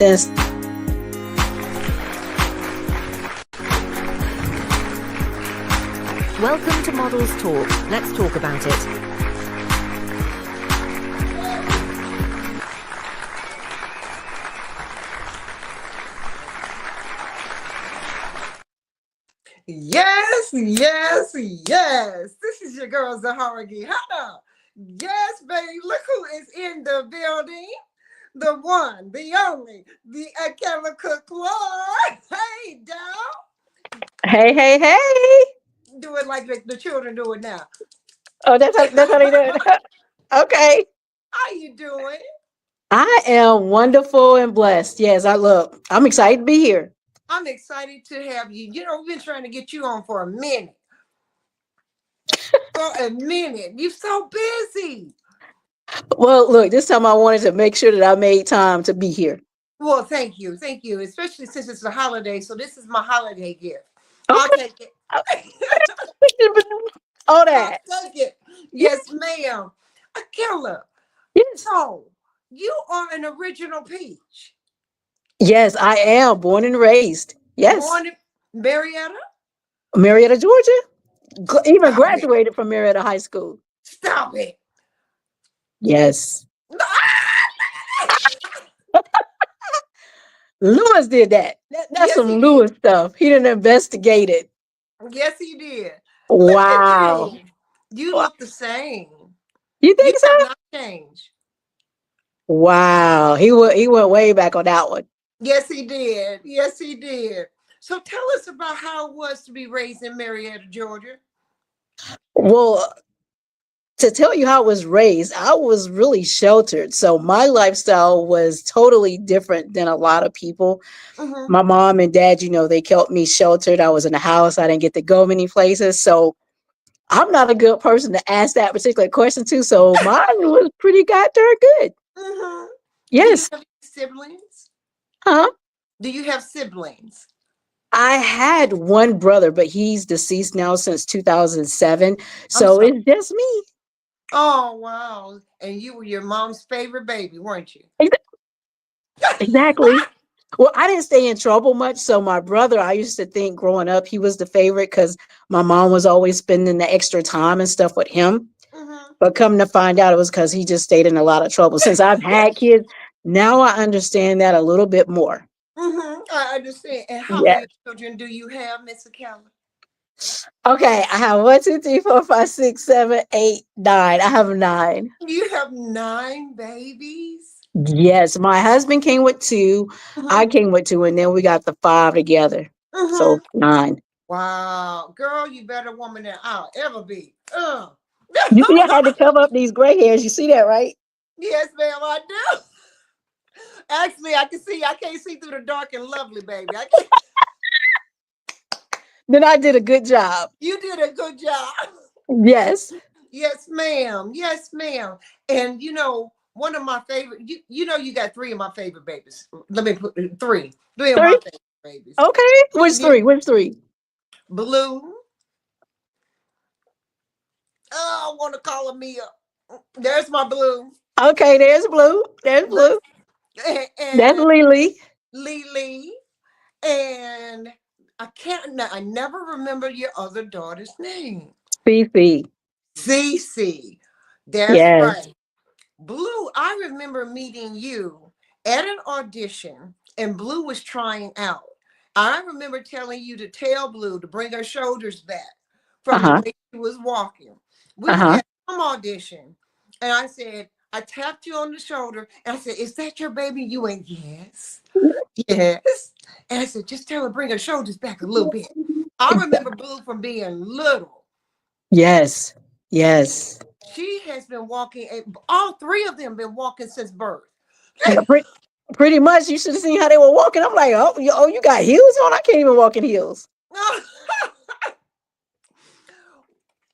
This Welcome to Models Talk. Let's talk about it. Yes, yes, yes. This is your girl Zahara Gihana. Yes, baby. Look who is in the building. The one, the only, the Akella Cook Lord. Hey, down. hey. Do it like the children do it now. Oh, that's how they do it. Okay. How you doing? I am wonderful and blessed. Yes, I'm excited to be here. I'm excited to have you. You know, we've been trying to get you on for a minute. You're so busy. Well, look, this time I wanted to make sure that I made time to be here. Well, thank you. Thank you. Especially since it's a holiday. So this is my holiday gift. Okay. I'll take it. All that. I'll take it. Yes, ma'am. Akella. Yes. So you are an original peach. Yes, I am born and raised. Yes. Born in Marietta? Marietta, Georgia. Even Stop graduated from Marietta High School. Stop it. Yes. Lewis did that. That's Yes, some he Lewis stuff. He didn't investigate it. Yes, he did. Wow. Look at you look the same. You think You so? have not changed. Wow. He went way back on that one. Yes, he did. Yes, he did. So tell us about how it was to be raised in Marietta, Georgia. Well, to tell you how I was raised, I was really sheltered. So my lifestyle was totally different than a lot of people. Mm-hmm. My mom and dad, they kept me sheltered. I was in the house. I didn't get to go many places. So I'm not a good person to ask that particular question to. So mine was pretty goddamn good. Mm-hmm. Yes. Do you have siblings? Huh? Do you have siblings? I had one brother, but he's deceased now since 2007. So it's just me. Oh, wow. And you were your mom's favorite baby, weren't you? Exactly. Well, I didn't stay in trouble much. So my brother, I used to think growing up, he was the favorite because my mom was always spending the extra time and stuff with him. Mm-hmm. But come to find out, it was because he just stayed in a lot of trouble. Since I've had kids, now I understand that a little bit more. Mm-hmm. I understand. And how Yeah. many children do you have, Miss Akella? Okay, I have 1, 2, 3, 4, 5, 6, 7, 8, 9. I have 9. You have 9 babies? Yes, my husband came with 2. Mm-hmm. I came with 2, and then we got the 5 together. Mm-hmm. So 9. Wow, girl, you better woman than I'll ever be. You see, I had to cover up these gray hairs. You see that, right? Yes, ma'am, I do. Actually, I can't see through the dark and lovely, baby. I can't. Then I did a good job. You did a good job. Yes. Yes, ma'am. Yes, ma'am. And one of my favorite, you got 3 of my favorite babies. Let me put 3. 3 of my favorite babies. Okay. Which 3? Which 3? Blue. Oh, I want to call her Mia. There's my Blue. Okay, there's Blue. There's Blue. And that's Lily. Lily. And I never remember your other daughter's name. Fifi. Cece. That's right. Blue, I remember meeting you at an audition and Blue was trying out. I remember telling you to tell Blue to bring her shoulders back from the way she was walking. We were at some audition and I tapped you on the shoulder and I said, "Is that your baby?" You went, "Yes, yes." And I said, "Just tell her to bring her shoulders back a little bit." I remember Blue from being little. Yes. Yes. She has been walking, all 3 of them been walking since birth. Pretty much. You should have seen how they were walking. I'm like, oh, you got heels on? I can't even walk in heels.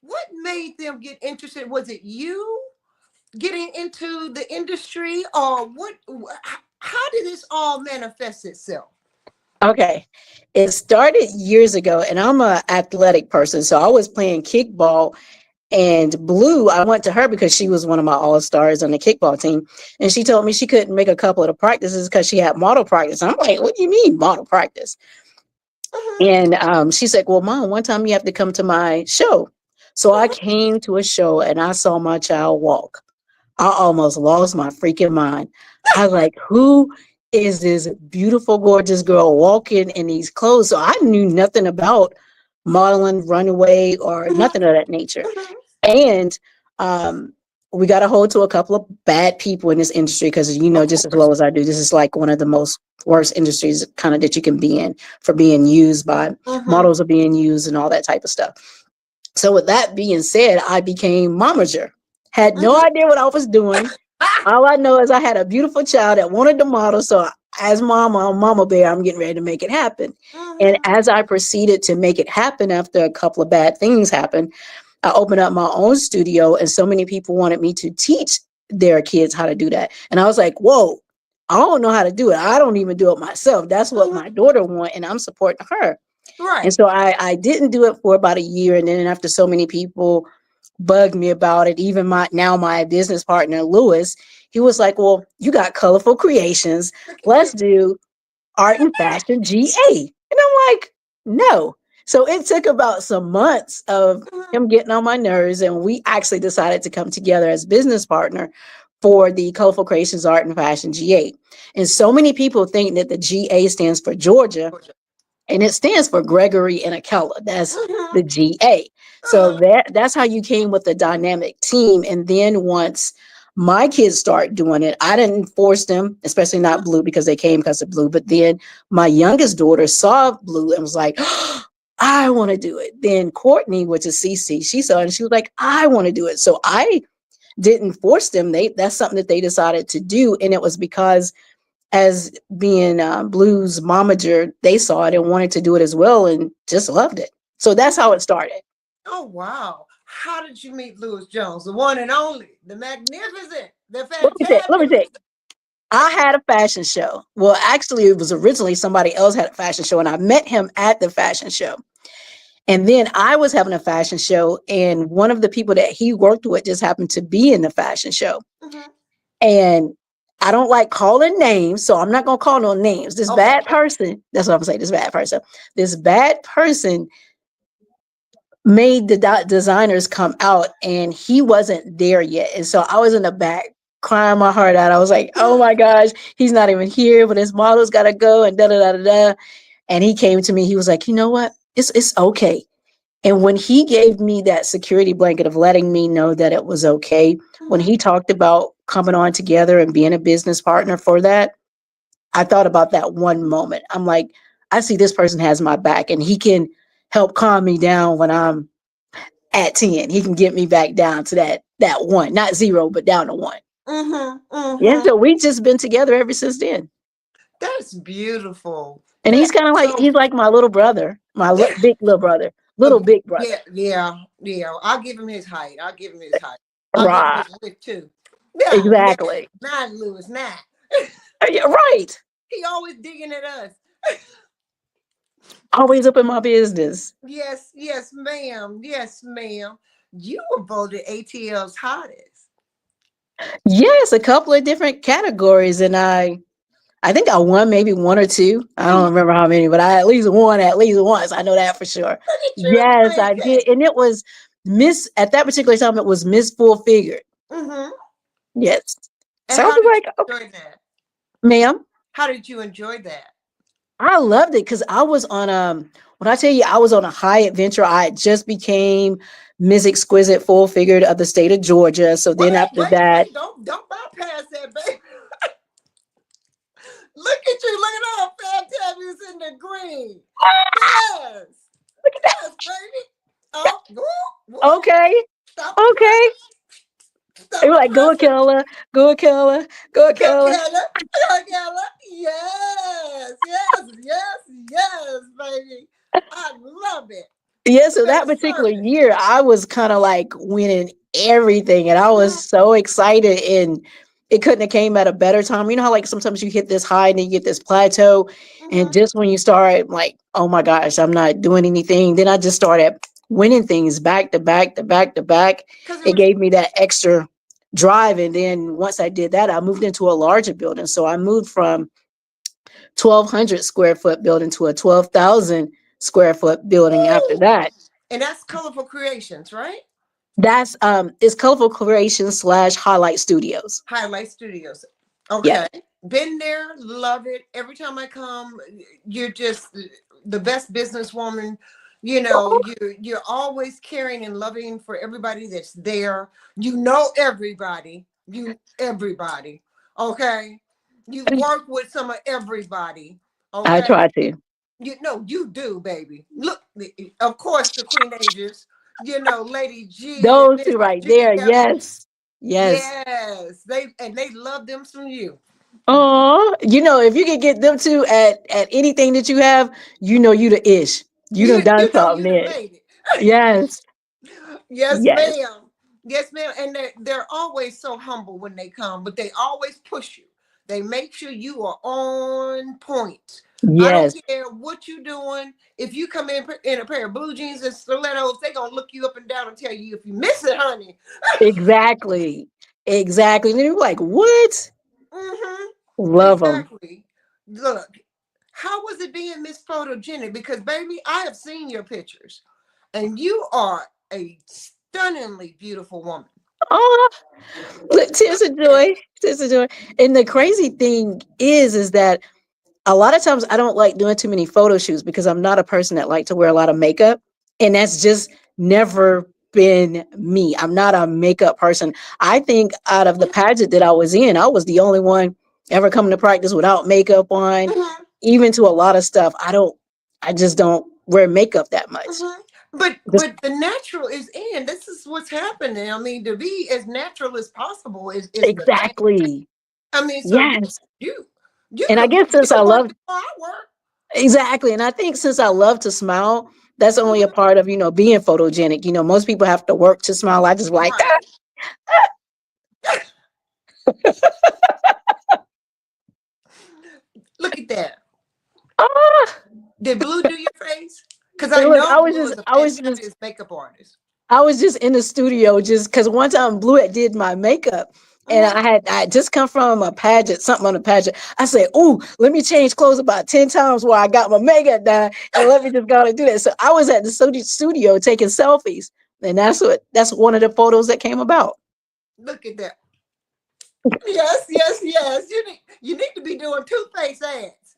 What made them get interested? Was it you getting into the industry or what? How did this all manifest itself? Okay. It started years ago and I'm an athletic person. So I was playing kickball And Blue, I went to her because she was one of my all-stars on the kickball team. And she told me she couldn't make a couple of the practices because she had model practice. I'm like, what do you mean model practice? And she's like, well, Mom, one time you have to come to my show. So I came to a show and I saw my child walk. I almost lost my freaking mind. I was like, who is this beautiful, gorgeous girl walking in these clothes? So I knew nothing about modeling, runaway, or nothing of that nature. And we got a hold to a couple of bad people in this industry because, you know, just as well as I do, this is like one of the most worst industries kind of that you can be in for being used by models are being used and all that type of stuff. So with that being said, I became momager. Had no idea what I was doing. All I know is I had a beautiful child that wanted to model. So as mama bear, I'm getting ready to make it happen. And as I proceeded to make it happen after a couple of bad things happened, I opened up my own studio and so many people wanted me to teach their kids how to do that. And I was like, whoa, I don't know how to do it. I don't even do it myself. That's what my daughter wants, and I'm supporting her. Right. And so I didn't do it for about a year. And then after so many people bugged me about it, even my business partner, Lewis, he was like, well, you got Colorful Creations. Let's do Art and Fashion GA. And I'm like, no. So it took about some months of him getting on my nerves. And we actually decided to come together as business partner for the Colorful Creations Art and Fashion GA. And so many people think that the GA stands for Georgia. And it stands for Gregory and Akella. That's the GA. So that's how you came with the dynamic team. And then once my kids start doing it, I didn't force them, especially not Blue because they came because of Blue. But then my youngest daughter saw Blue and was like, oh, I want to do it. Then Courtney, which is Cece, she saw it and she was like, I want to do it. So I didn't force them. That's something that they decided to do. And it was because as being Blue's momager, they saw it and wanted to do it as well and just loved it. So that's how it started. Oh, wow. How did you meet Lewis Jones? The one and only, the magnificent, the fantastic. Let me say. I had a fashion show. Well, actually, it was originally somebody else had a fashion show, and I met him at the fashion show. And then I was having a fashion show, and one of the people that he worked with just happened to be in the fashion show. And I don't like calling names, so I'm not going to call no names. This bad person, that's what I'm saying, this bad person made the designers come out, and he wasn't there yet. And so I was in the back crying my heart out. I was like, oh my gosh, he's not even here, but his model's got to go and da-da-da-da-da. And he came to me. He was like, you know what? It's okay. And when he gave me that security blanket of letting me know that it was okay, when he talked about coming on together and being a business partner for that, I thought about that one moment. I'm like, I see this person has my back and he can help calm me down when I'm at 10. He can get me back down to that one, not 0, but down to 1. Yeah, so we've just been together ever since then. That's beautiful. And he's kind of like, he's like my little brother, my big little brother, big brother. Yeah. I'll give him his height. I'll give him his width too. Yeah, exactly. Not Lewis, not. Yeah, right. He always digging at us. Always up in my business. Yes, ma'am. Yes, ma'am. You were voted ATL's hottest. Yes, a couple of different categories, and I think I won maybe 1 or 2. I don't remember how many, but I at least won at least once. I know that for sure. Yes, I did, and it was Miss at that particular time. It was Miss Full Figured. Yes. And so how did you enjoy that, ma'am? How did you enjoy that? I loved it because I was on when I tell you I was on a high adventure. I just became Miss Exquisite Full Figured of the state of Georgia. So then after that, don't bypass that, baby. Look at you, look at all fantabulous in the green. Yes. Look at that, baby. Oh, okay. Okay. They were like, go Akella, go Akella, go Akella. Yes, baby. I love it. Yeah, so that particular year, I was kind of like winning everything, and I was so excited, and it couldn't have came at a better time. You know how like sometimes you hit this high and then you get this plateau, and just when you start like, oh my gosh, I'm not doing anything, then I just started winning things back to back to back to back. It gave me that extra drive. And then once I did that, I moved into a larger building. So I moved from 1,200 square foot building to a 12,000 square foot building after that. And that's Colorful Creations, right? That's it's Colorful Creations / Highlight Studios. Highlight Studios. Okay. Yeah. Been there, love it. Every time I come, you're just the best businesswoman. You know, you're always caring and loving for everybody that's there. You know everybody. Everybody. Okay. You work with some of everybody. Okay. I try to. You know, you do, baby. Look, of course, the Queenagers, you know, Lady G. Those two right there. Yes. Yes. They love them some you. Oh, you know, if you can get them two at anything that you have, you know, you the ish. You done something there. Yes. Yes, ma'am. Yes, ma'am. And they're always so humble when they come, but they always push you. They make sure you are on point. Yes. I don't care what you're doing. If you come in a pair of blue jeans and stilettos, they're going to look you up and down and tell you if you miss it, honey. Exactly. And you're like, what? Mm-hmm. Love them. Look, how was it being Miss Photogenic? Because, baby, I have seen your pictures, and you are a stunningly beautiful woman. Oh, look, tears of joy. Tears of joy. And the crazy thing is that a lot of times I don't like doing too many photo shoots because I'm not a person that like to wear a lot of makeup. And that's just never been me. I'm not a makeup person. I think out of the pageant that I was in, I was the only one ever coming to practice without makeup on. Mm-hmm. Even to a lot of stuff, I just don't wear makeup that much. Mm-hmm. But the natural is in. This is what's happening. I mean, to be as natural as possible is exactly. I mean, so yes. You and I guess since I love exactly, and I think since I love to smile, that's only a part of, you know, being photogenic. You know, most people have to work to smile. I just like that. Look at that. Did Blue do your face? Because I was just makeup artist. I was just in the studio just because one time Blue did my makeup. And I had just come from a pageant, something on a pageant. I said, "Oh, let me change clothes about 10 times while I got my makeup done, and let me just go and do that." So I was at the studio taking selfies, and that's one of the photos that came about. Look at that. Yes. You need to be doing toothpaste ads.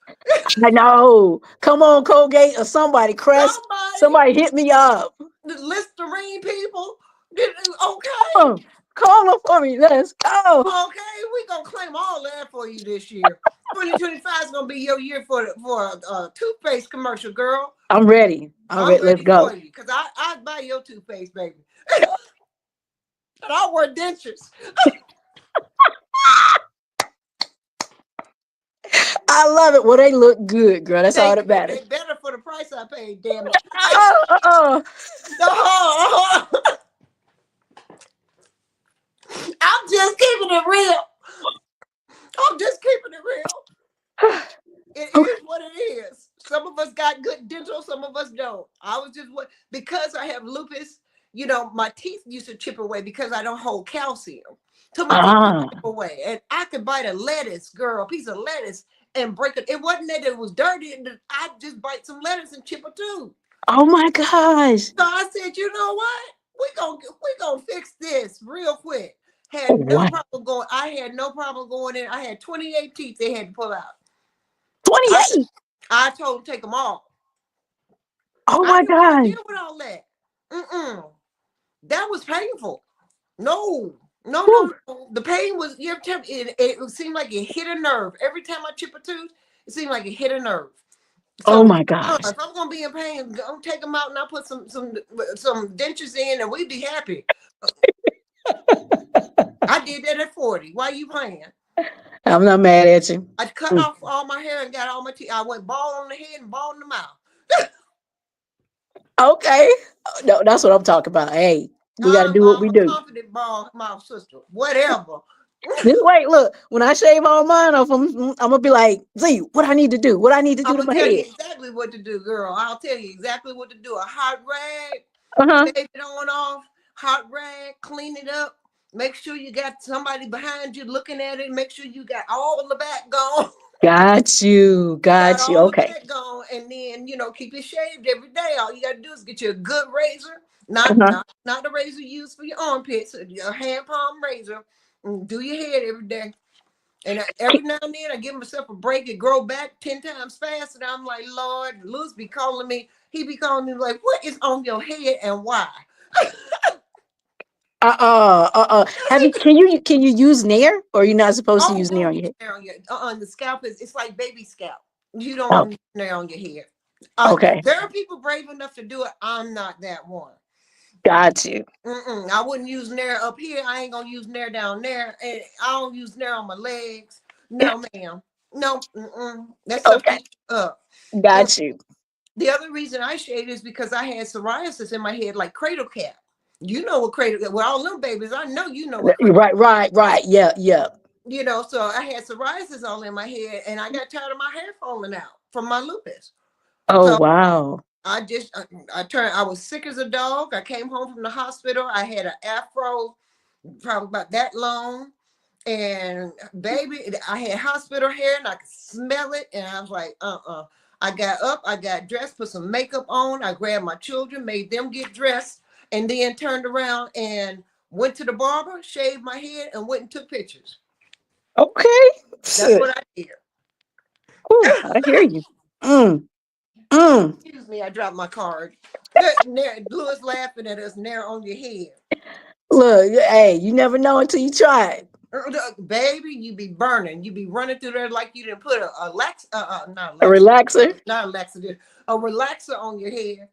I know. Come on, Colgate or somebody, Crest. Somebody hit me up. The Listerine people. Okay. Call them for me. Let's go. Okay, we're going to claim all that for you this year. 2025 is going to be your year for a toothpaste commercial, girl. I'm ready. I'm ready. Let's go. Because I'd buy your toothpaste, baby. And I'll wear dentures. I love it. Well, they look good, girl. That's all that matters. They better for the price I paid, damn it. I'm just keeping it real. It is what it is. Some of us got good dental, some of us don't. Because I have lupus, you know, my teeth used to chip away because I don't hold calcium. So my teeth chip away. And I could bite a piece of lettuce and break it. It wasn't that it was dirty. I just bite some lettuce and chip a tooth. Oh my gosh. So I said, you know what? We gonna fix this real quick. I had no problem going in. I had 28 teeth they had to pull out. 28? I told them to take them all. Oh my God. Deal with all that. That was painful. No. The pain was, it seemed like it hit a nerve. Every time I chip a tooth, it seemed like it hit a nerve. So, oh my gosh. If I'm gonna be in pain, I'll take them out and I'll put some dentures in and we'd be happy. I did that at 40. Why are you playing? I'm not mad at you. I cut off all my hair and got all my teeth. I went bald on the head and bald in the mouth. Okay. No, that's what I'm talking about. Hey, we got to do what we do. Confident bald mouth sister. Whatever. Wait, look, when I shave all mine off, I'm going to be like, Z, what I need to do? What I need to do to my head? I'll tell you exactly what to do, girl. I'll tell you exactly what to do. A hot rag, Uh-huh. Shave it on off, hot rag, clean it up. Make sure you got somebody behind you looking at it. Make sure you got all the back gone. Got you. Got Got you. all the Okay. back gone, and then keep it shaved every day. All you gotta do is get you a good razor, not Uh-huh. not not the razor used for your armpits, your hand palm razor. And do your head every day. And every now and then I give myself a break and grow back 10 times faster. And I'm like, Lord, Lewis be calling me. He be calling me like, what is on your head and why? Have you can you use Nair, or you're not supposed to Oh, use Nair don't on your use head? nair on your the scalp is it's like baby scalp. You don't Oh, want to nair on your head. okay. There are people brave enough to do it. I'm not that one. Got you. I wouldn't use nair up here. I ain't gonna use nair down there, and I don't use nair on my legs. No, ma'am. No, that stuff Okay. eats you up. And Got you. the other reason I shaved is because I had psoriasis in my head, like cradle cap. You know what cradle cap? Well, all them babies, I know you know what cradle. Right. Yeah, yeah. So I had psoriasis all in my head, and I got tired of my hair falling out from my lupus. Oh, So wow. I was sick as a dog. I came home from the hospital. I had an afro, probably about that long. And baby, I had hospital hair and I could smell it. And I was like, I got up, I got dressed, put some makeup on. I grabbed my children, made them get dressed, and then turned around and went to the barber, shaved my head, and went and took pictures. Okay. That's what I did. Ooh, I hear you. Mm, mm. Excuse me, I dropped my card. Lewis laughing at us, nair on your head. Look, hey, you never know until you try it. Baby, you be burning. You be running through there like you didn't put not A Alexa, relaxer. not Alexa, a relaxer on your head.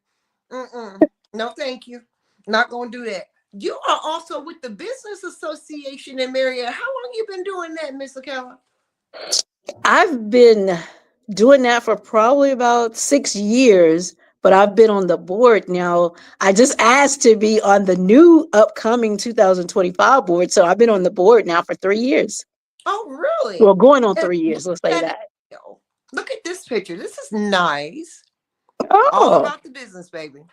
No, thank you. Not gonna do that. You are also with the Business Association in Marietta. How long you been doing that, Miss Akella? I've been doing that for probably about 6 years, but I've been on the board now. I just asked to be on the new upcoming 2025 board. So I've been on the board now for 3 years. Oh, really? Well, going on And 3 years, look let's say at that. it. Look at this picture. This is nice. All Oh, about the business, baby.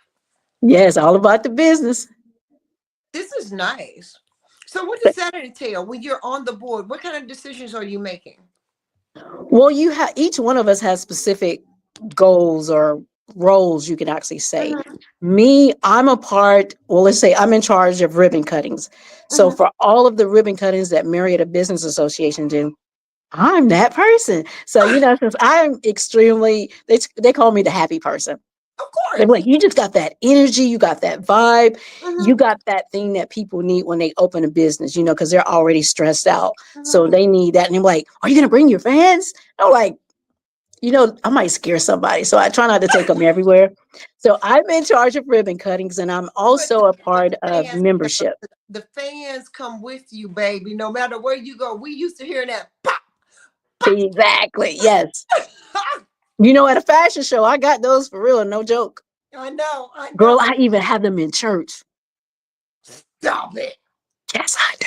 yes, all about the business. This is nice. So what does that entail when you're on the board? What kind of decisions are you making? Well, you have each one of us has specific goals or roles, you can actually say. Mhm, Me, I'm a part, well, let's say I'm in charge of ribbon cuttings. So mhm. for all of the ribbon cuttings that Marietta Business Association do, I'm that person. So, since I'm extremely, they call me the happy person. Of They're course. like, you just got that energy, you got that vibe, you Mhm, got that thing that people need when they open a business, because they're already stressed out. So mhm. they need that. And they're like, are you going to bring your fans? I'm like, I might scare somebody. So I try not to take them everywhere. So I'm in charge of ribbon cuttings, and I'm But also a but part the of fans, membership. the fans come with you, baby. No matter where you go, we used to hear that pop, Exactly. Yes. pop. At a fashion show, I got those for real. No joke. I know, I Girl, know. I even have them in church. Stop it. Yes, I do.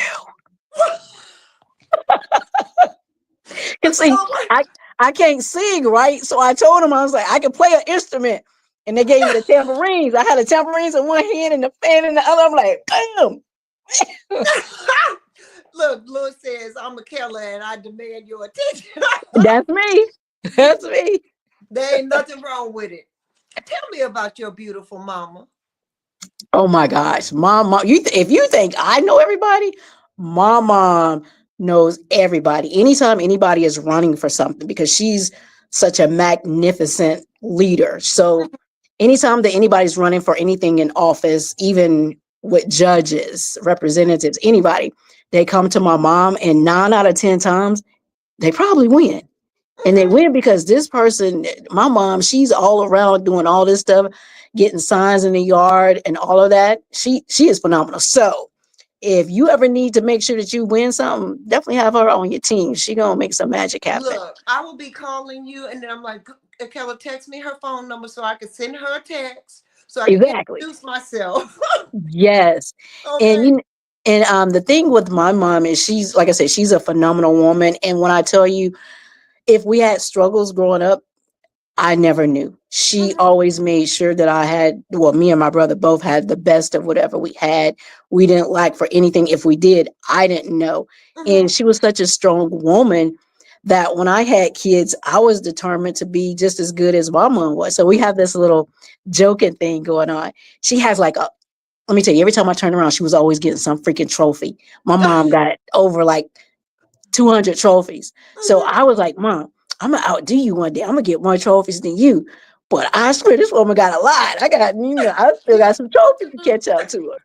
But Cause see, I can't sing, right? So I told them, I was like, I can play an instrument. And they gave me the tambourines. I had the tambourines in one hand and the fan in the other. I'm like, bam. look, Lewis says I'm Akella and I demand your attention. That's me. That's me. There ain't nothing wrong with it. Tell me about your beautiful mama. Oh my gosh. Mom, if you think I know everybody, my mom knows everybody. Anytime anybody is running for something, because she's such a magnificent leader. So anytime that anybody's running for anything in office, even with judges, representatives, anybody, they come to my mom, and 9 out of 10 times they probably win. And they Mhm. win because this person, my mom, she's all around doing all this stuff, getting signs in the yard and all of that. She is phenomenal. So if you ever need to make sure that you win something, definitely have her on your team. She gonna make some magic happen. Look, I will be calling you, and then I'm like, Akella, text me her phone number so I can send her a text so I can Exactly. introduce myself. Yes. And Okay. you and the thing with my mom is she's, like I said, she's a phenomenal woman. And when I tell you, if we had struggles growing up, I never knew. She always made sure that I had, well, me and my brother both had the best of whatever we had. We didn't lack for anything. If we did, I didn't know. And she was such a strong woman that when I had kids, I was determined to be just as good as my mom was. So we have this little joking thing going on. She has like a, let me tell you, every time I turned around, she was always getting some freaking trophy. My mom got over like 200 trophies. So I was like, Mom, I'm gonna outdo you one day. I'm gonna get more trophies than you. But I swear this woman got a lot. I got, I still got some trophies to catch up to her.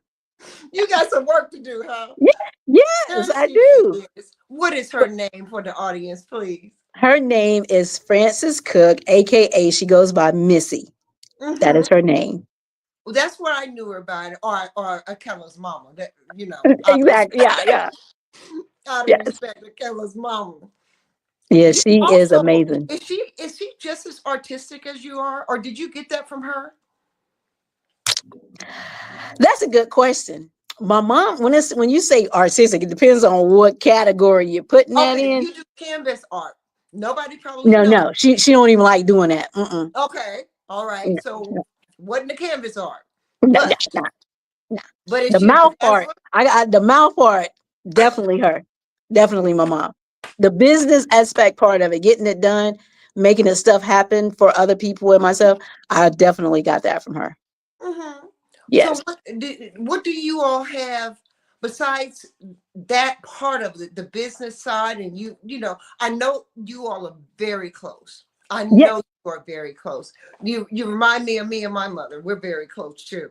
You got some work to do, huh? Yeah, yes, Yes, I she do. is. What is her name for the audience, please? Her name is Frances Cook, aka she goes by Missy. That is her name. Well, that's what I knew her by, or Akella's mama. That out of Exactly. respect, out of Yes. respect, Akella's mama. Yeah, You she is also amazing. is she just as artistic as you are, or did you get that from her? That's a good question. My mom, when you say artistic, it depends on what category you're putting that Okay, in. you do canvas art. Nobody probably No, knows. no, she don't even like doing that. Mm-mm. Okay, all right. No, So no, wasn't the canvas art, no, but no, no. is The she a mouth part, dazzler? I got the mouth part. Definitely her. Definitely my mom. The business aspect part of it, getting it done, making the stuff happen for other people and myself, I definitely got that from her. Mm-hmm. So Yes. what do you all have besides that part of the business side? And I know you all are very close. I Yes. know you are very close. You remind me of me and my mother. We're very close too.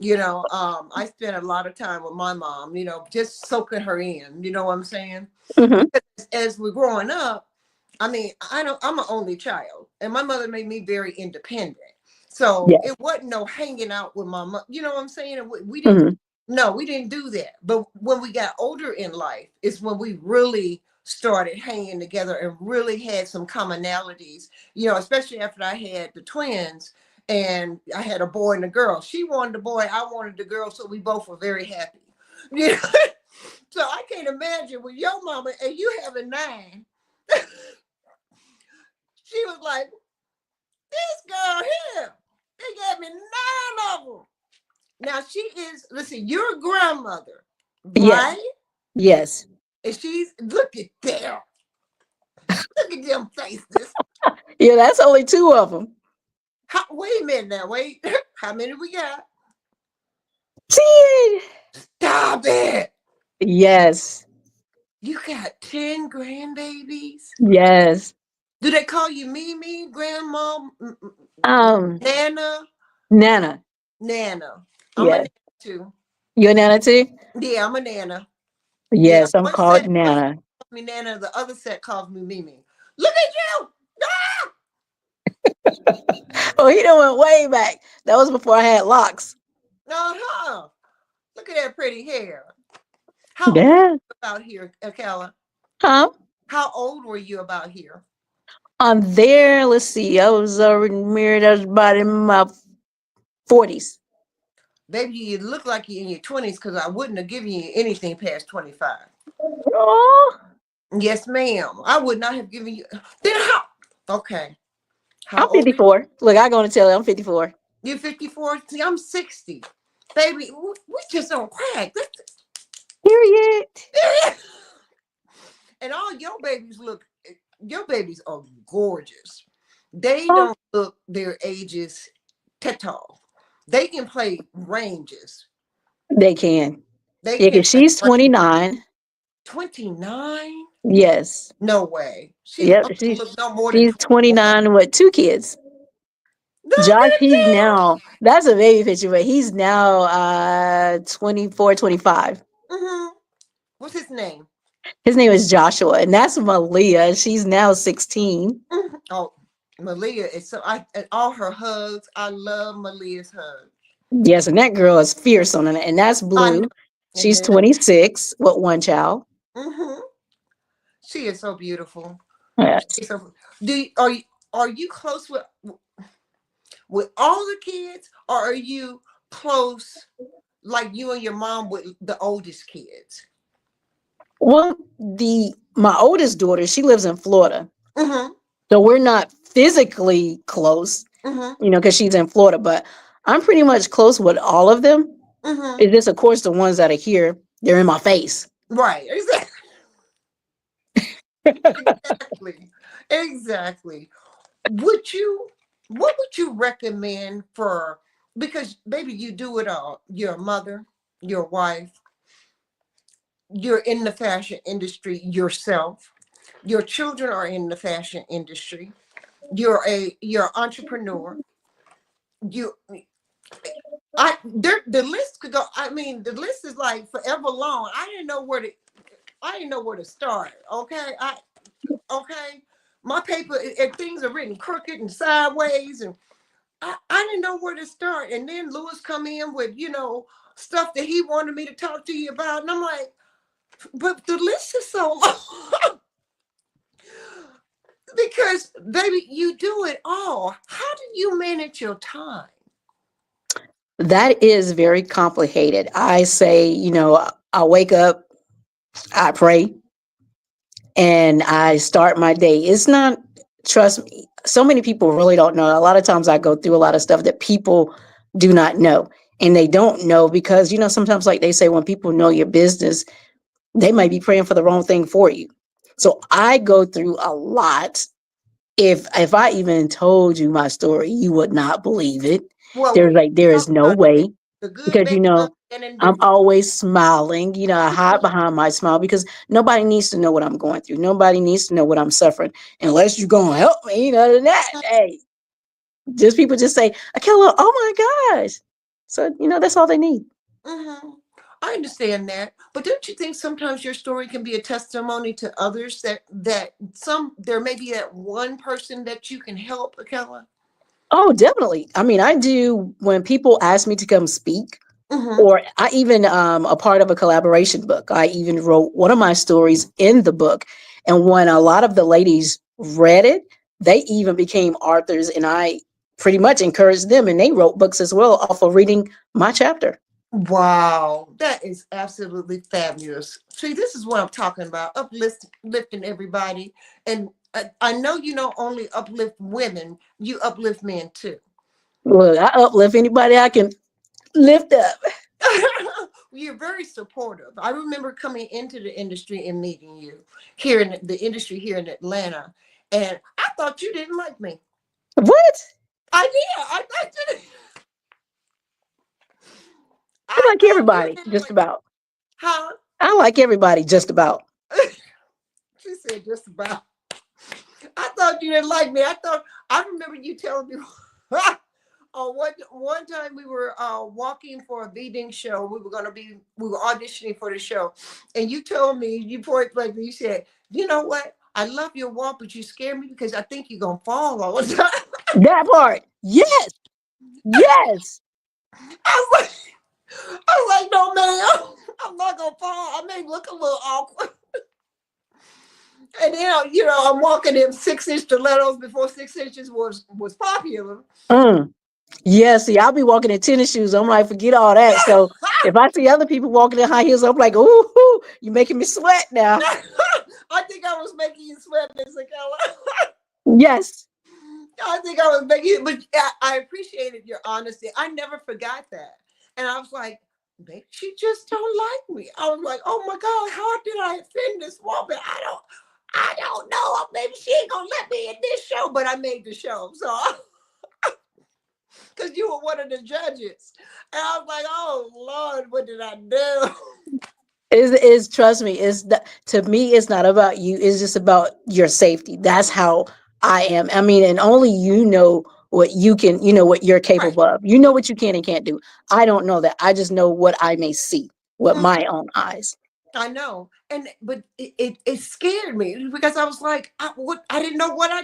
I spent a lot of time with my mom, just soaking her in, you know what I'm saying? Hmm. Because as we're growing up, I mean, I'm an only child, and my mother made me very independent. So Yes. it wasn't no hanging out with my mom. You know what I'm saying? And we didn't. Hmm. No, we didn't do that. But when we got older in life, is when we really started hanging together and really had some commonalities. Especially after I had the twins, and I had a boy and a girl. She wanted the boy, I wanted the girl, so we both were very happy. Yeah. So I can't imagine with your mama and you having 9. She was like, this girl here, they gave me 9 of them. Now she is, listen, you're a grandmother, Yes. right? Yes. And she's, look at them. Look at them faces. Yeah, that's only two of them. Wait a minute now, wait. How many we got? 10. Stop it. Yes. You got 10 grandbabies? Yes. Do they call you Mimi, Grandma, Um, Nana? Nana. Nana. I'm a Yes. Nana too. You're Nana too? Yeah, I'm a Nana. Yeah, Yes, I'm one called set calls Nana. me Nana, the other set calls me Mimi. Look at you! Ah! Oh, he done went way back. That was before I had locks. Uh-huh. Look at that pretty hair. How old were Yeah. you about here, Akella? Huh? How old were you about here? On there, let's see. I was married. I was about in my 40s. Baby, you look like you're in your 20s because I wouldn't have given you anything past 25. Oh, Yes, ma'am. I would not have given you. Then how? Okay. How I'm old are you? 54. Look, I'm going to tell you, I'm 54. You're 54? See, I'm 60. Baby, we just don't crack. Period. And all your babies are gorgeous. They Oh, don't look their ages at all. They can play ranges. they can. They Yeah, can because play she's ranges. 29. 29? Yes. No way. She Yep. don't look no more than She's 21. 29 with two kids. Look Josh, at he's them. now, that's a baby picture, but he's now 24, 25. Hmm. What's his name? His name is Joshua, and that's Malia. She's now 16. Mhm. Oh, Malia is so and all her hugs. I love Malia's hugs. Yes, and that girl is fierce on it. And that's I know. Blue. And She's then 26 with one child. hmm she is so beautiful. Yes. She's so, are you close with all the kids, or are you close like you and your mom with the oldest kids? Well, my oldest daughter, she lives in Florida. Hmm. So we're not physically close, Mm-hmm. because she's in Florida, but I'm pretty much close with all of them. Mm-hmm. It's just, of course, the ones that are here, they're in my face. Right. Exactly. Exactly. Exactly. What would you recommend for, because baby, you do it all. You're a mother, you're a wife, you're in the fashion industry yourself. Your children are in the fashion industry. You're an entrepreneur. You the list could go. I mean, the list is like forever long. I didn't know where to start. Okay. Okay. My paper, if things are written crooked and sideways, and I didn't know where to start. And then Lewis come in with, stuff that he wanted me to talk to you about. And I'm like, but the list is so long. Because baby, you do it all. How do you manage your time? That is very complicated. I say, I wake up, I pray, and I start my day. It's not, trust me, so many people really don't know. A lot of times I go through a lot of stuff that people do not know. And they don't know because, sometimes, like they say, when people know your business, they might be praying for the wrong thing for you. So I go through a lot. If I even told you my story, you would not believe it. Well, There talk is no about it. way, The good, because bad, and I'm indifferent. always smiling. I hide behind my smile because nobody needs to know what I'm going through. Nobody needs to know what I'm suffering unless you're going to help me. Other than that, hey, just people just say, Akella, oh my gosh. So, that's all they need. Mm-hmm. I understand that, but don't you think sometimes your story can be a testimony to others, that there may be that one person that you can help, Akella? Oh, definitely. I mean, I do when people ask me to come speak, Mm-hmm. or I even a part of a collaboration book. I even wrote one of my stories in the book. And when a lot of the ladies read it, they even became authors, and I pretty much encouraged them, and they wrote books as well off of reading my chapter. Wow, that is absolutely fabulous. See, this is what I'm talking about, uplifting everybody. And I know you don't only uplift women, you uplift men too. Look, I uplift anybody I can lift up. You're very supportive. I remember coming into the industry and meeting you here in the industry here in Atlanta, and I thought you didn't like me. What? I did. I thought you didn't. I I like thought you everybody, didn't just like. about. Huh? I like everybody, just about. She said just about. I thought you didn't like me. I remember you telling me. One time we were walking for a veading show. We were auditioning for the show, and you told me, you point blank, you said, "You know what? I love your walk, but you scare me because I think you're gonna fall all the time." That part. Yes. Yes. I was like, no, man, I'm not gonna fall. I may look a little awkward. And then, I'm walking in 6-inch stilettos before 6 inches was popular. Mm. Yeah, see, I'll be walking in tennis shoes. I'm like, forget all that. So if I see other people walking in high heels, I'm like, ooh, you making me sweat now. I think I was making you sweat, Miss Akella. Yes. I think I was making you, but I appreciated your honesty. I never forgot that. And I was like, maybe she just don't like me. I was like, oh my God, how did I offend this woman? I don't know. Maybe she ain't gonna let me in this show, but I made the show. So because you were one of the judges. And I was like, oh Lord, what did I do? Is trust me, to me, it's not about you. It's just about your safety. That's how I am. I mean, and only you know what you can, what you're Right. capable of. You know what you can and can't do. I don't know that. I just know what I may see with my own eyes. I know. But it scared me because I was like, I didn't know what I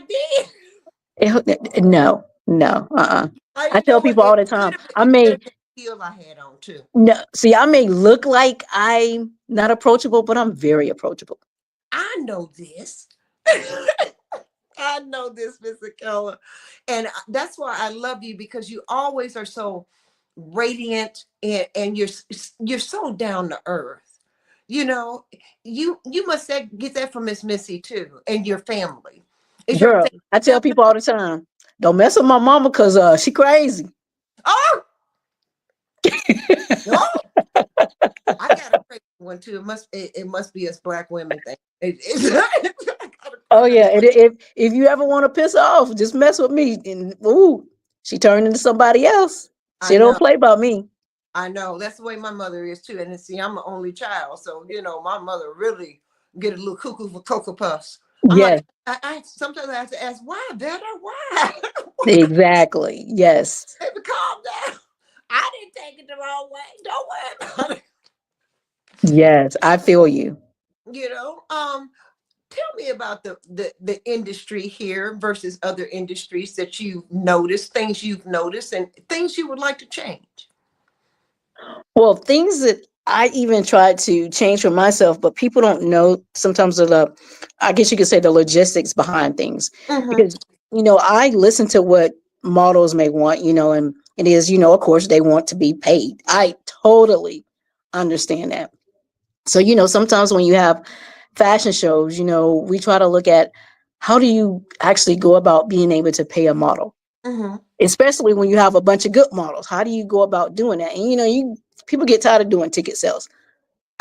did. No, no, I I didn't tell know what people it all the could time. have I it could may have been the heel I had on too. No, see, I may look like I'm not approachable, but I'm very approachable. I know this. I know this, Mr. Keller. And that's why I love you, because you always are so radiant, and you're so down to earth. You know, you must get that from Miss Missy too, and your family. Is your Girl, I tell people all the time, don't mess with my mama because she crazy. Oh no, I got a crazy one too. It must be us black women thing. Oh yeah, and if you ever want to piss her off, just mess with me, and ooh, she turned into somebody else. I She don't know. play about me. I know that's the way my mother is too. And see, I'm the only child, so my mother really get a little cuckoo for cocoa puffs. I'm like, Yes, I sometimes I have to ask, why, better, why? exactly. Yes, Baby, calm down. I didn't take it the wrong way. Don't worry about it. yes, I feel you. You know, tell me about the industry here versus other industries that you've noticed, things you've noticed, and things you would like to change. Well, things that I even tried to change for myself, but people don't know sometimes of the, I guess you could say the logistics behind things. Mm-hmm. Because, I listen to what models may want, and it is, of course, they want to be paid. I totally understand that. So, sometimes when you have fashion shows, we try to look at how do you actually go about being able to pay a model, Mm-hmm. especially when you have a bunch of good models. How do you go about doing that? And you people get tired of doing ticket sales.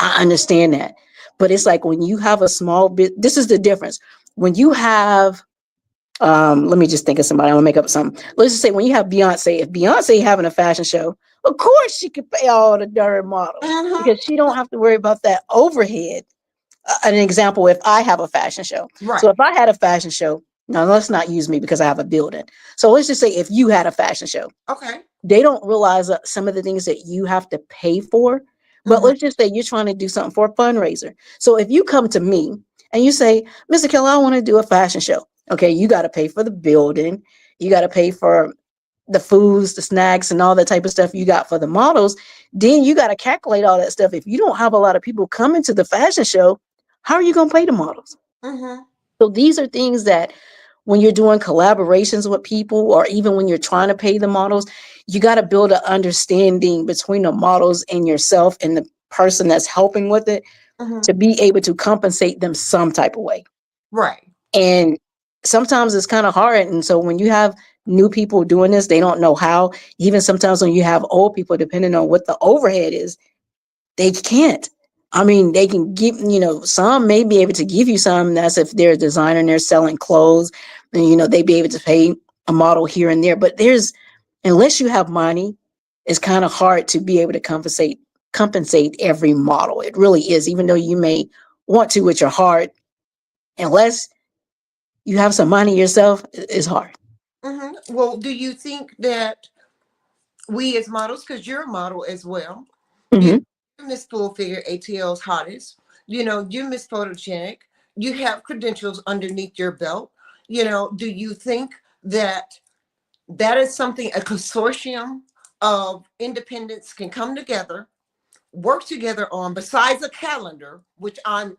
I understand that. But it's like when you have a small bit, this is the difference. When you have let me just think of somebody, I'm gonna make up something. Let's just say when you have Beyonce, if Beyonce having a fashion show, of course she could pay all the darn models Mm-hmm. because she don't have to worry about that overhead. An example, if I have a fashion show. So Right. if I had a fashion show, now let's not use me because I have a building. So let's just say if you had a fashion show, Okay. they don't realize some of the things that you have to pay for. But Mm-hmm. let's just say you're trying to do something for a fundraiser. So if you come to me and you say, Mr. Keller, I want to do a fashion show. Okay, you got to pay for the building. You got to pay for the foods, the snacks, and all that type of stuff you got for the models. Then you got to calculate all that stuff. If you don't have a lot of people coming to the fashion show, how are you going to pay the models? Mm-hmm. So these are things that when you're doing collaborations with people, or even when you're trying to pay the models, you got to build an understanding between the models and yourself and the person that's helping with it Mm-hmm. to be able to compensate them some type of way. Right. And sometimes it's kind of hard. And so when you have new people doing this, they don't know how. Even sometimes when you have old people, depending on what the overhead is, they can't. I mean, they can give, some may be able to give you some. That's if they're a designer and they're selling clothes, and, they be able to pay a model here and there. But unless you have money, it's kind of hard to be able to compensate every model. It really is, even though you may want to with your heart, unless you have some money yourself, it's hard. Mm-hmm. Well, do you think that we as models, because you're a model as well, you Hmm. Miss Full Figure, ATL's hottest, you're Miss Photogenic, you have credentials underneath your belt. Do you think that that is something a consortium of independents can come together, work together on, besides a calendar, which I'm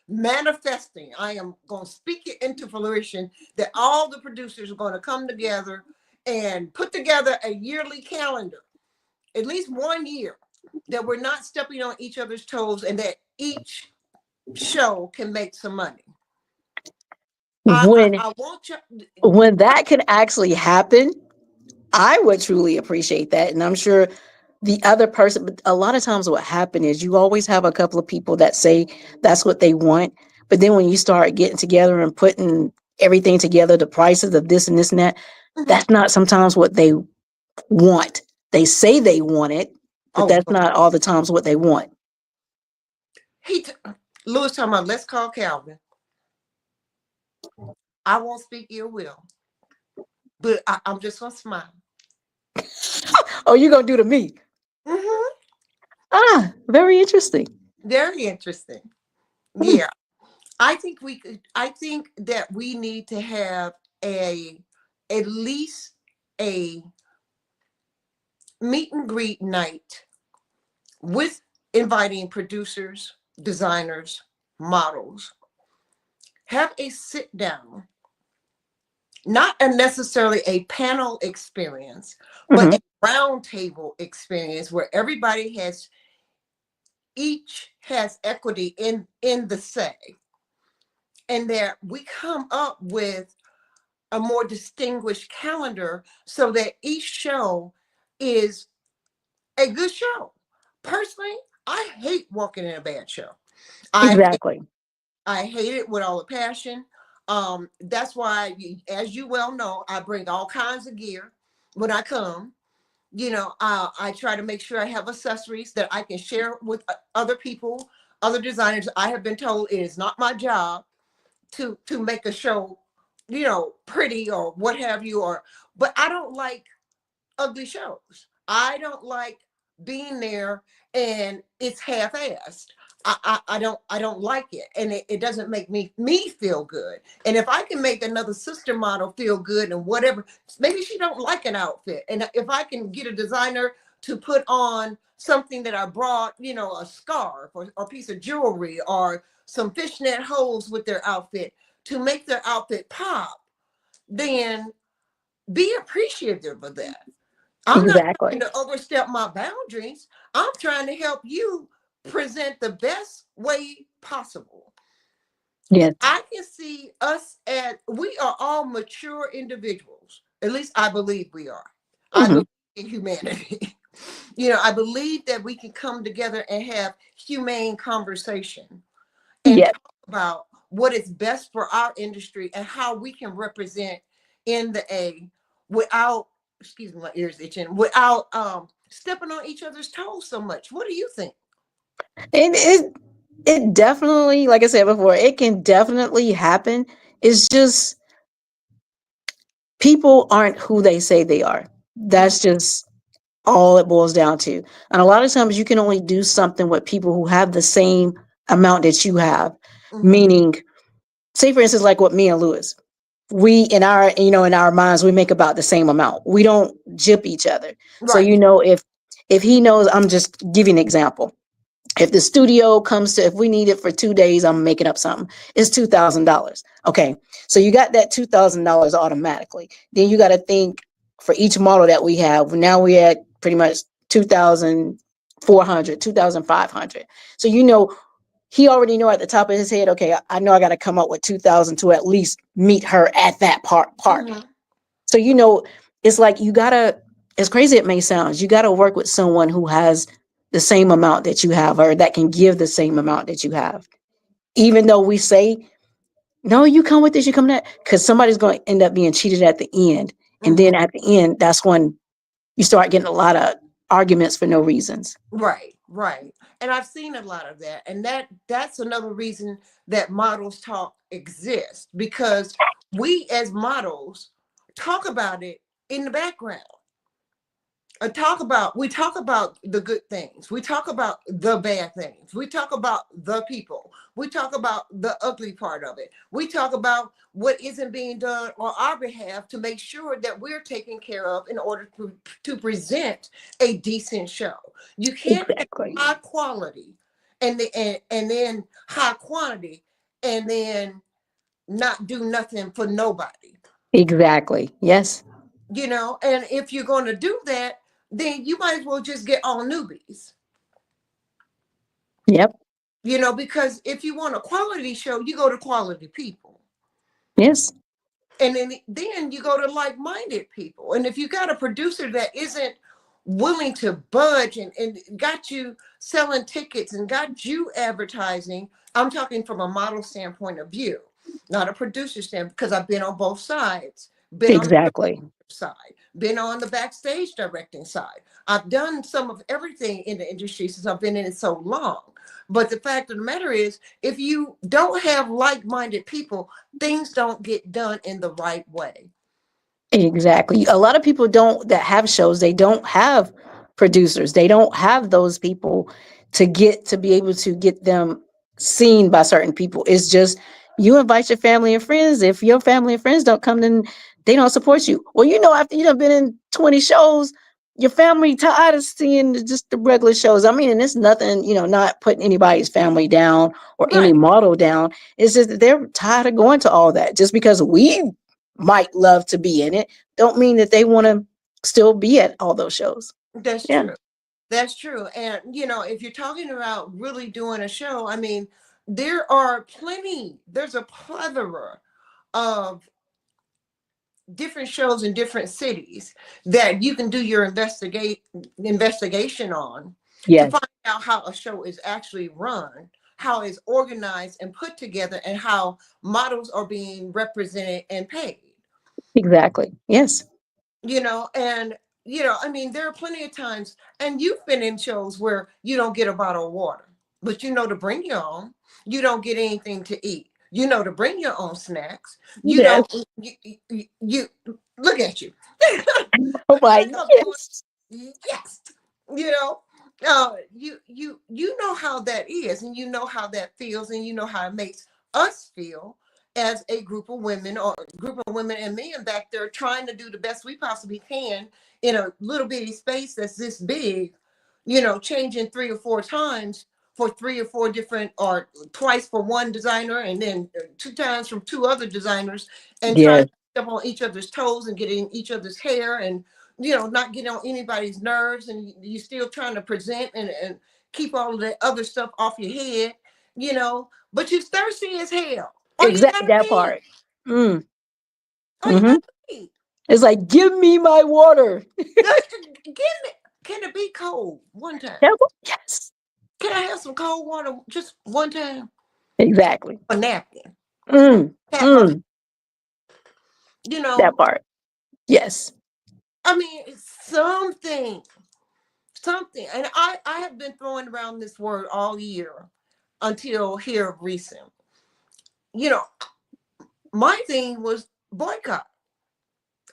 manifesting. I am going to speak it into fruition that all the producers are going to come together and put together a yearly calendar, at least 1 year, that we're not stepping on each other's toes and that each show can make some money. When I want you. when that can actually happen, I would truly appreciate that. And I'm sure the other person, but a lot of times what happens is you always have a couple of people that say that's what they want. But then when you start getting together and putting everything together, the prices of this and this and that, Mhm. that's not sometimes what they want. They say they want it, but Oh, that's not all the times what they want. he Louis talking about, let's call Calvin. I won't speak ill will, but I'm just gonna smile. Oh, you're going to do to me. Hmm. Ah, very interesting. Very interesting. Hmm. Yeah, I think we could. I think that we need to have a at least a meet and greet night with inviting producers, designers, models. Have a sit down, not a necessarily a panel experience, but Hmm. a round table experience where everybody has each has equity in the say, and that we come up with a more distinguished calendar so that each show is a good show. Personally, I hate working in a bad show. I Exactly. I hate it with all the passion. That's why, as you well know, I bring all kinds of gear when I come. I try to make sure I have accessories that I can share with other people, other designers. I have been told it is not my job to make a show, pretty or what have you, but I don't like ugly shows. I don't like being there and it's half-assed. I don't like it, and it doesn't make me feel good. And if I can make another sister model feel good and whatever, maybe she don't like an outfit, and if I can get a designer to put on something that I brought, a scarf or a piece of jewelry or some fishnet hose with their outfit to make their outfit pop, then be appreciative of that. I'm not trying Exactly. to overstep my boundaries. I'm trying to help you present the best way possible. Yes. I can see us as we are all mature individuals. At least I believe we are. I Hmm. believe in humanity. I believe that we can come together and have humane conversation and Yes. talk about what is best for our industry and how we can represent in the A without, excuse me, my ears itching, without stepping on each other's toes so much. What do you think? It definitely, like I said before, it can definitely happen. It's just people aren't who they say they are. Mhm. That's just all it boils down to. And a lot of times you can only do something with people who have the same amount that you have. Mhm. Meaning, say for instance, like what me and Lewis, we in our minds, we make about the same amount. We don't jip each other. So, Right. if he knows, I'm just giving an example. If the studio comes to, if we need it for 2 days, I'm making up something. It's $2,000. Okay, so you got that $2,000 automatically. Then you got to think for each model that we have. Now we're at pretty much 2,400, 2,500. So he already know at the top of his head. Okay, I know I got to come up with 2,000 to at least meet her at that part. Mhm. So it's like you gotta, as crazy it may sound, you gotta work with someone who has the same amount that you have, or that can give the same amount that you have. Even though we say, no, you come with this, you come that, because somebody's going to end up being cheated at the end. And Mhm. then at the end, that's when you start getting a lot of arguments for no reasons. Right. Right. And I've seen a lot of that, and that's another reason that models talk exists, because we as models talk about it in the background. We talk about the good things, we talk about the bad things, we talk about the people, we talk about the ugly part of it, we talk about what isn't being done on our behalf to make sure that we're taken care of in order to present a decent show. You can't have Exactly. high quality and then high quantity and then not do nothing for nobody. Exactly. Yes. And if you're going to do that, then you might as well just get all newbies. Yep. Because if you want a quality show, you go to quality people. Yes. And then you go to like-minded people. And if you got a producer that isn't willing to budge and got you selling tickets and got you advertising, I'm talking from a model standpoint of view, not a producer standpoint, because I've been on both sides, been on the Exactly. side, been on the backstage directing side. I've done some of everything in the industry since I've been in it so long. But the fact of the matter is, if you don't have like-minded people, things don't get done in the right way. Exactly. A lot of people don't that have shows, they don't have producers. They don't have those people to be able to get them seen by certain people. It's just you invite your family and friends. If your family and friends don't come, then they don't support you. Well, after you've been in 20 shows, your family tired of seeing just the regular shows. I mean, and it's nothing, not putting anybody's family down or any Right. model down. It's just that they're tired of going to all that. Just because we might love to be in it, don't mean that they want to still be at all those shows. That's Yeah. true. That's true. And if you're talking about really doing a show, I mean, there's a plethora of different shows in different cities that you can do your investigation on to Yes, find out how a show is actually run, how it's organized and put together, and how models are being represented and paid. exactly. Yes. And I mean, there are plenty of times, and you've been in shows where you don't get a bottle of water, but to bring your own. You don't get anything to eat. To bring your own snacks. You Yes. don't. You look at you. Oh my, Like I'm yes. doing, yes. You know, you know how that is, and you know how that feels, and you know how it makes us feel as a group of women, or a group of women and men back there trying to do the best we possibly can in a little bitty space that's this big, changing 3 or 4 times for 3 or 4 different, or twice for one designer, and then 2 times from 2 other designers, and trying Yes, to step on each other's toes and get in each other's hair, and not getting on anybody's nerves, and you still trying to present and keep all of that other stuff off your head, but you're thirsty as hell. Or you exactly gotta that pee. part. Mm. Or you Hmm. gotta pee. It's like, give me my water. Can it be cold one time? Yes, Can I have some cold water just one time? exactly. A napkin. Mm. Pat my, Mm. you That know, part. Yes. I mean, it's something. And I have been throwing around this word all year until here recent. You know, my thing was boycott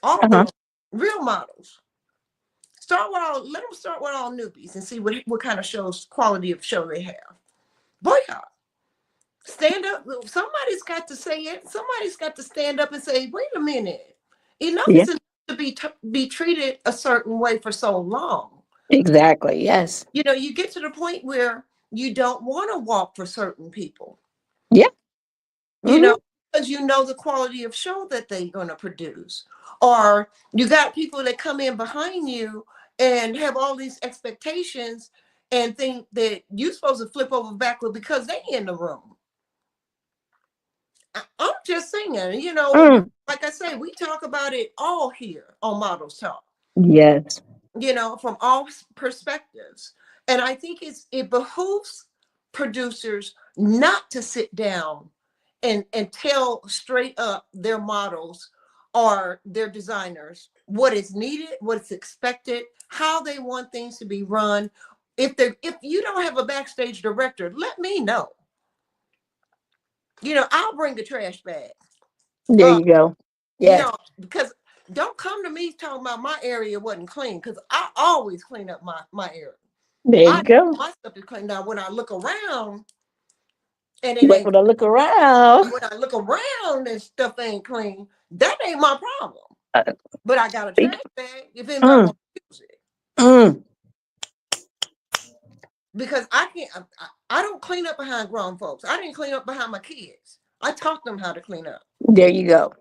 all Uh-huh. the real models. Let them start with all newbies and see what kind of quality of show they have. Boycott. Stand up. Somebody's got to say it. Somebody's got to stand up and say, wait a minute. Enough Yeah, is enough to be treated a certain way for so long. exactly. Yes. You get to the point where you don't want to walk for certain people, Yeah. you Hmm. know, because the quality of show that they're going to produce. Or you got people that come in behind you and have all these expectations and think that you're supposed to flip over backward because they in the room. I'm just saying, Mm. like I say, we talk about it all here on Models Talk, Yes. from all perspectives. And I think it behooves producers not to sit down and tell straight up their models or their designers what is needed, what's expected, how they want things to be run. If you don't have a backstage director, let me know. I'll bring a trash bag. There you go. Yes. Because don't come to me talking about my area wasn't clean, because I always clean up my area. There I you go. my stuff is clean. Now when I look around and it But ain't, when I look around, when I look around and stuff ain't clean, that ain't my problem. uh, But I got a trash bag if anybody mm, wants to use it. mm, Because I can't I don't clean up behind grown folks. I didn't clean up behind my kids. I taught them how to clean up. there you go.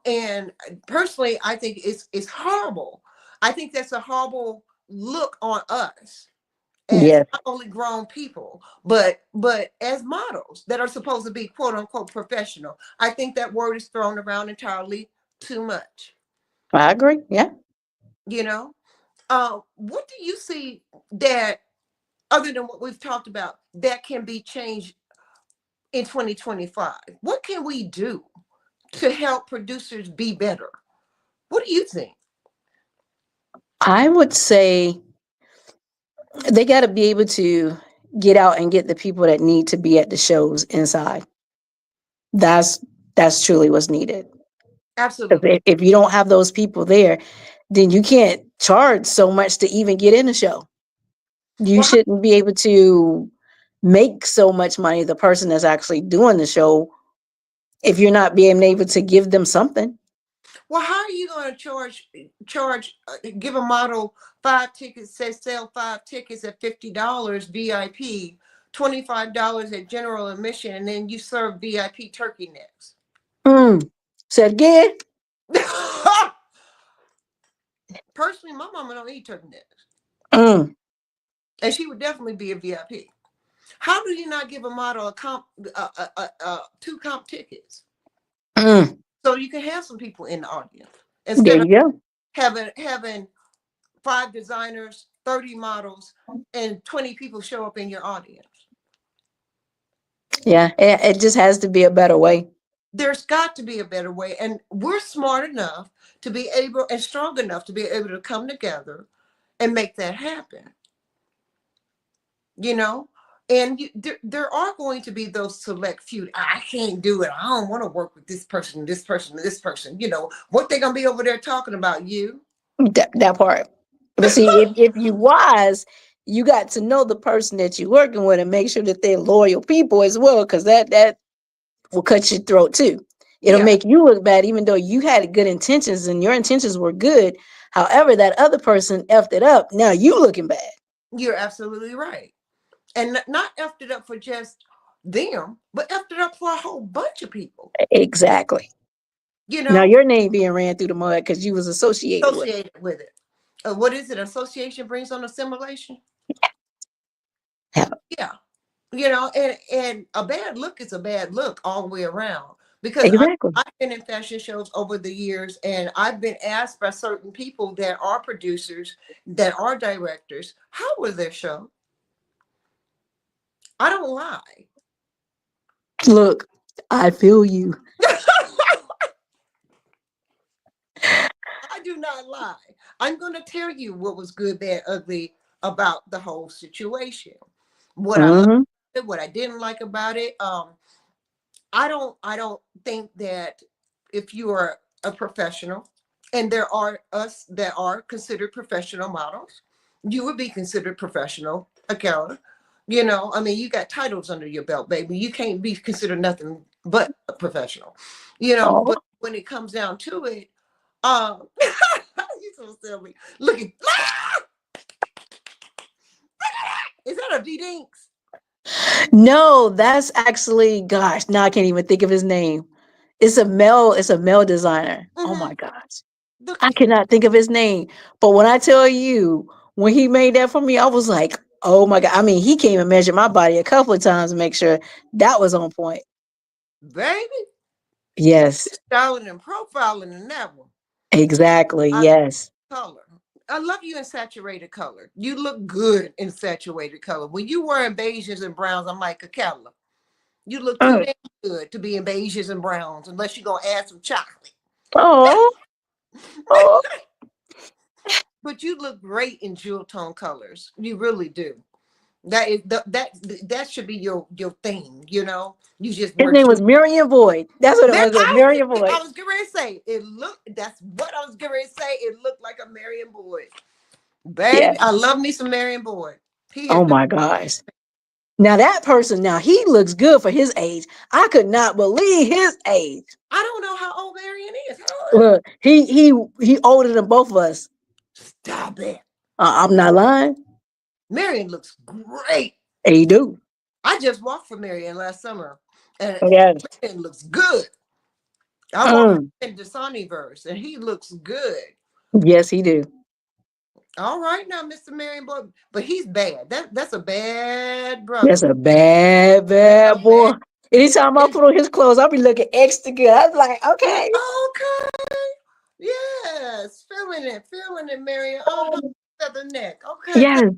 And personally I think it's horrible. I think that's a horrible look on us as Yes, not only grown people but as models that are supposed to be quote unquote professional. I think that word is thrown around entirely too much. I agree. Yeah. you know what do you see that, other than what we've talked about, that can be changed in 2025? What can we do to help producers be better? What do you think? I would say they got to be able to get out and get the people that need to be at the shows inside. That's that's truly what's needed. Because Absolutely. if you don't have those people there, then you can't charge so much to even get in the show. You Well, shouldn't be able to make so much money, the person that's actually doing the show, if you're not being able to give them something. how are you going to charge give a model 5 tickets, say sell 5 tickets at $50 VIP, $25 at general admission, and then you serve VIP turkey necks? Mm. Said again. Personally, my mama don't eat turkey necks, Mm. and she would definitely be a VIP. How do you not give a model two comp tickets Mm, so you can have some people in the audience there instead of you go. having 5 designers, 30 models, and 20 people show up in your audience? Yeah, it just has to be a better way. There's got to be a better way, and we're smart enough to be able and strong enough to be able to come together and make that happen. You know, and there are going to be those select few. I can't do it. I don't want to work with this person, this person, this person. You know what they're gonna be over there talking about you. That part. But see, if you wise, you got to know the person that you're working with and make sure that they're loyal people as well, because that will cut your throat too. It'll Yeah, make you look bad, even though you had good intentions and your intentions were good. However, that other person effed it up. Now you looking bad. you're absolutely right, and not effed it up for just them, but effed it up for a whole bunch of people. Exactly. You Now know, your name being ran through the mud because you was associated with associated with it. What is it? Association brings on assimilation. it. Yeah, you know, and a bad look is a bad look all the way around, because Exactly. I've been in fashion shows over the years, and I've been asked by certain people that are producers, that are directors, how was their show? I don't lie. Look, I feel you. I do not lie. I'm going to tell you what was good, bad, ugly about the whole situation, what I loved, Hmm. what I didn't like about it. I don't think that if you are a professional, and there are us that are considered professional models, you would be considered professional, Akella. You know, I mean, you got titles under your belt, baby. You can't be considered nothing but a professional. You know, Oh, but when it comes down to it, you so silly. Look at is that a D Dinks? no, that's actually, gosh, now I can't even think of his name. It's a male designer. Oh Mm-hmm. my gosh. Look I at him. cannot think of his name. But when I tell you, when he made that for me, I was like, oh my God. I mean, he came and measured my body a couple of times to make sure that was on point. Baby. Yes, Styling and profiling in that one. exactly. I love Yes. color. I love you in saturated color. You look good in saturated color. When you wearing beiges and browns, I'm like, Akella, you look too Mm. damn good to be in beiges and browns unless you're gonna add some chocolate. Oh, oh. But you look great in jewel tone colors. You really do. That should be your thing. You know, you just His wear name jewel. was Miriam Boyd. That's what it There, was. Miriam Boyd. I was getting ready to say it. Looked. That's what I was getting ready to say. It looked like a Marion Boyd. Yeah. Baby, I love me some Marion Boyd. He is Oh the. my gosh. Now that person, now he looks good for his age. I could not believe his age. I don't know how old Marion is. How old is Look, he older than both of us. he? Stop it. I'm not lying. Marion looks great. He do. I just walked for Marion last summer, and Yes. Marion looks good. I walked Mm. in Dasani verse, and he looks good. Yes, he do. All right now, Mr. Marion Boy, but he's bad. That's a bad That's brother. a bad, That's a bad boy. bad. Anytime I And put on his clothes, I'll be looking extra good. I was like, okay. okay, yes, feeling it, Marion. Feather neck. Okay, Yes.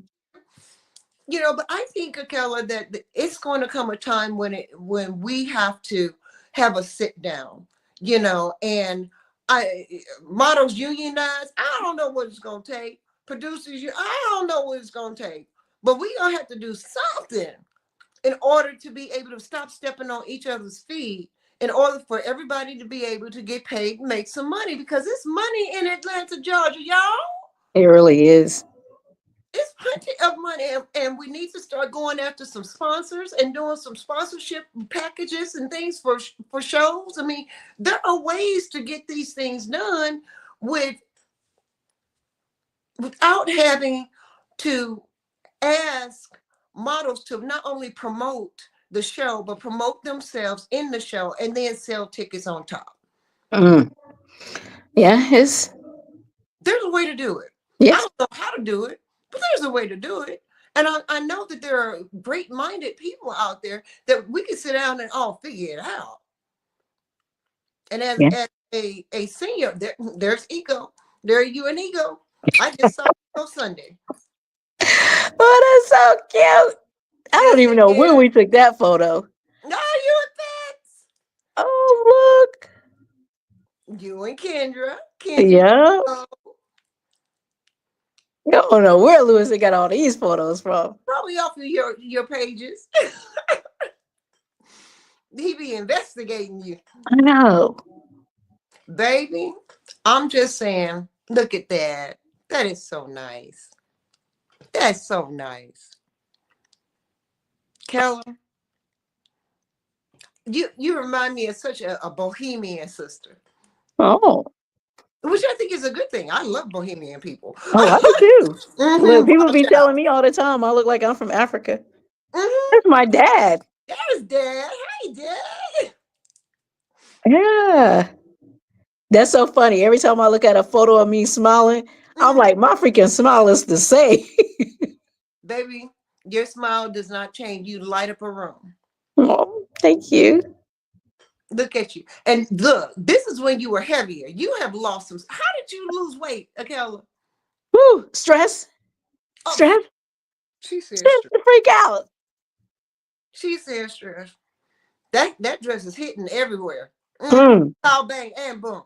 you know, but I think, Akella, that it's going to come a time when we have to have a sit down, you know, and I models unionize. I don't know what it's going to take. Producers, I don't know what it's going to take, but we gonna have to do something in order to be able to stop stepping on each other's feet. In order for everybody to be able to get paid and make some money, because it's money in Atlanta, Georgia, y'all. It really is. It's plenty of money, and we need to start going after some sponsors and doing some sponsorship packages and things for shows. I mean, there are ways to get these things done with without having to ask models to not only promote the show but promote themselves in the show and then sell tickets on top. Mm. Yeah, it's There's a way to do it. I yes. don't know how to do it, but there's a way to do it. And I know that there are great-minded people out there that we can sit down and all figure it out. And as, Yeah. as a senior, there's Ego. There you and Ego. I just saw Ego Sunday. Oh, that's so cute. I don't even know when we took that photo. No, you and Fats. Oh, look. You and Kendra. Yeah. I don't know where Lewis got all these photos from. Probably off of your pages. He be investigating you. I know. Baby, I'm just saying, look at that. That is so nice. That's so nice. Keller, you remind me of such a bohemian sister. Oh. Which I think is a good thing. I love bohemian people. Oh, I do too. Look, people Watch be out. telling me all the time I look like I'm from Africa. That's my dad. There's Dad. Hey, Dad. Yeah. That's so funny. Every time I look at a photo of me smiling, I'm like, my freaking smile is the same. Baby, your smile does not change. You light up a room. Oh, thank you. Look at you. And look, this is when you were heavier. You have lost some. How did you lose weight, Akella? Woo, stress. Oh, Stress. she said Stress stress. to freak out. She said stress. That dress is hitting everywhere. Pow, bang, and boom.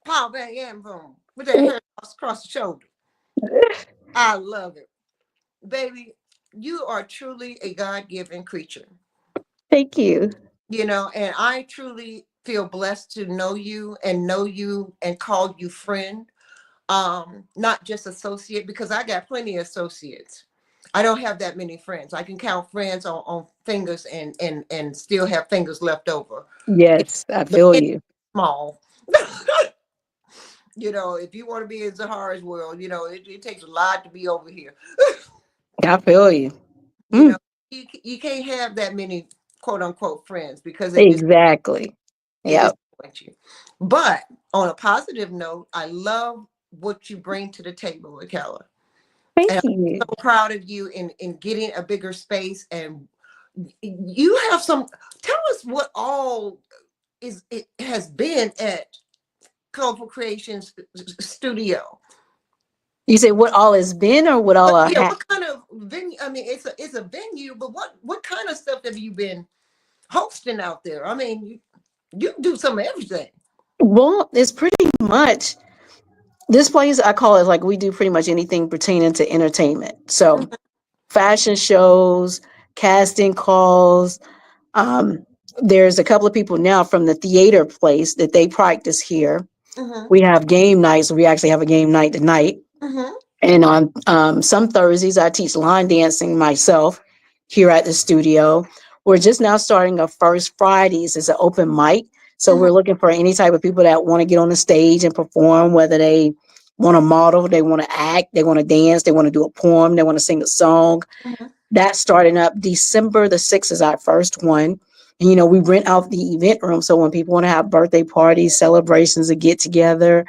Pow, bang, and boom. With that hair across the shoulder. I love it. Baby, you are truly a God-given creature. Thank you. You know, and I truly feel blessed to know you and call you friend. Not just associate, because I got plenty of associates. I don't have that many friends. I can count friends on fingers and still have fingers left over. Yes, I feel you. Small. You know, if you want to be in Zahara's world, you know, it takes a lot to be over here. I feel you. You know, you can't have that many quote unquote friends because they exactly. Yeah. disappoint you. But on a positive note, I love what you bring to the table, Akella. Thank And you. I'm so proud of you in getting a bigger space. And you have some, tell us what all it has been at Colorful Creations Studio. You say what all has been or what all Yeah, are what kind of venue? I mean, it's a venue, but what kind of stuff have you been hosting out there? I mean, you do some of everything. Well, it's pretty much this place. I call it like we do pretty much anything pertaining to entertainment. So fashion shows, casting calls. There's a couple of people now from the theater place that they practice here. We have game nights. We actually have a game night tonight. And on some Thursdays, I teach line dancing myself here at the studio. We're just now starting our first Fridays. It's an open mic. So we're looking for any type of people that want to get on the stage and perform, whether they want to model, they want to act, they want to dance, they want to do a poem, they want to sing a song. That's starting up December the 6th is our first one. And, you know, we rent out the event room. So when people want to have birthday parties, celebrations, a get together,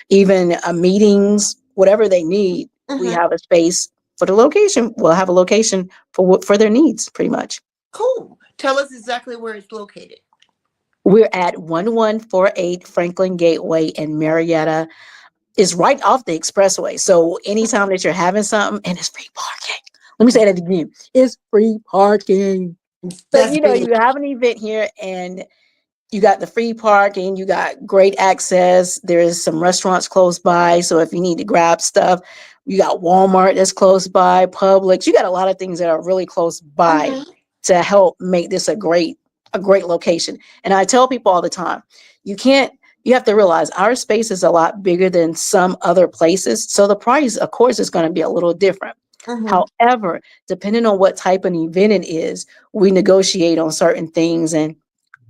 even meetings, whatever they need, we have a space for the location. We'll have a location for their needs, pretty much. Cool. Tell us exactly where it's located. We're at 1148 Franklin Gateway in Marietta. It's right off the expressway. So anytime that you're having something, and it's free parking. Let me say that again. It's free parking. So, you know, you have an event here and you got the free parking, you got great access. There is some restaurants close by. So if you need to grab stuff, you got Walmart that's close by, Publix. You got a lot of things that are really close by to help make this a great location. And I tell people all the time, you have to realize our space is a lot bigger than some other places. So the price, of course, is going to be a little different. However, depending on what type of event it is, we negotiate on certain things and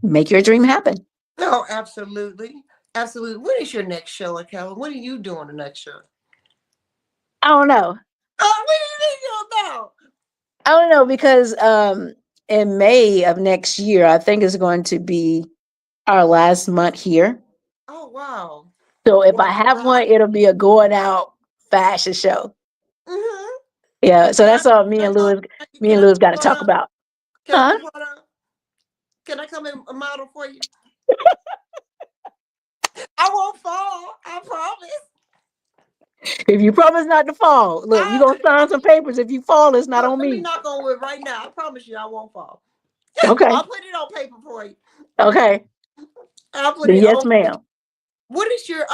make your dream happen. No, absolutely. Absolutely. When is your next show, Akella? What are you doing the next show? I don't know. Oh, what do you know? I don't know because in May of next year, I think it's going to be our last month here. Oh, wow. So if I have one, it'll be a going out fashion show. Yeah, so Can I, that's all can I me and come Louis got to put talk on? about. Can I Huh? put on? Can I come and model for you? I won't fall. I promise. If you promise not to fall, look, you're gonna sign some papers. If you fall, it's not Look, on let me me. knock on wood right now. I promise you I won't fall. Okay. I'll put it on paper for you. Okay. I'll put Then it yes, on. ma'am. What is your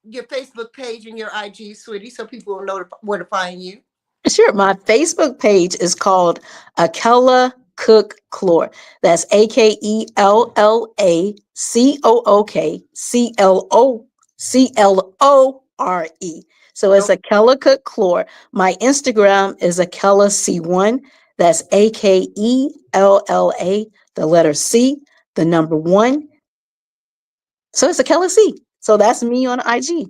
Facebook page and your IG, sweetie, so people will know where to find you? Sure. My Facebook page is called Akella Cook Clore. That's AKELLACOOKCLOCLORE. So it's Nope. Akella Cook Clore. My Instagram is Akella C1. That's AKELLA, the letter C, the number 1. So it's Akella C. So that's me on IG.